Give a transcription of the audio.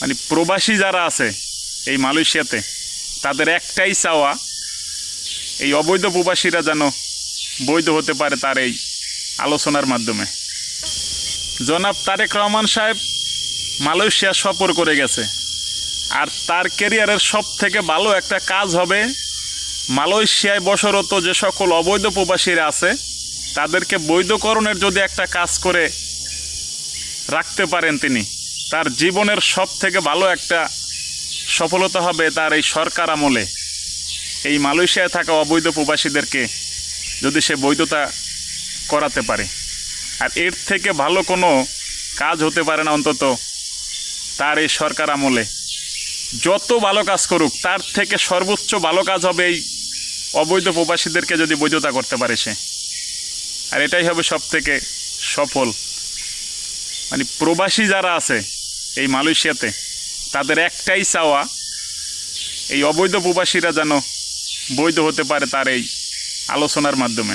মানে প্রবাসী যারা আছে এই মালয়েশিয়াতে তাদের একটাই চাওয়া এই অবৈধ প্রবাসীরা যেন বৈধ হতে পারে তার এই আলোচনার মাধ্যমে। জনাব তারেক রহমান সাহেব মালয়েশিয়া সফর করে গেছে, আর তার ক্যারিয়ারের সব থেকে ভালো একটা কাজ হবে মালয়েশিয়ায় বসরত যে সকল অবৈধ প্রবাসীরা আছে তাদেরকে বৈধকরণের যদি একটা কাজ করে রাখতে পারেন তিনি, তার জীবনের সব থেকে ভালো একটা সফলতা হবে তার এই সরকার আমলে এই মালয়েশিয়ায় থাকা অবৈধ প্রবাসীদেরকে যদি সে বৈধতা করাতে পারে। আর এর থেকে ভালো কোনো কাজ হতে পারে না, অন্তত তার এই সরকার আমলে যত ভালো কাজ করুক তার থেকে সর্বোচ্চ ভালো কাজ হবে এই অবৈধ প্রবাসীদেরকে যদি বৈধতা করতে পারে সে। আর এটাই হবে সব থেকে সফল। মানে প্রবাসী যারা আছে এই মালয়েশিয়াতে তাদের একটাই চাওয়া এই অবৈধ প্রবাসীরা যেন বৈধ হতে পারে তার এই আলোচনার মাধ্যমে।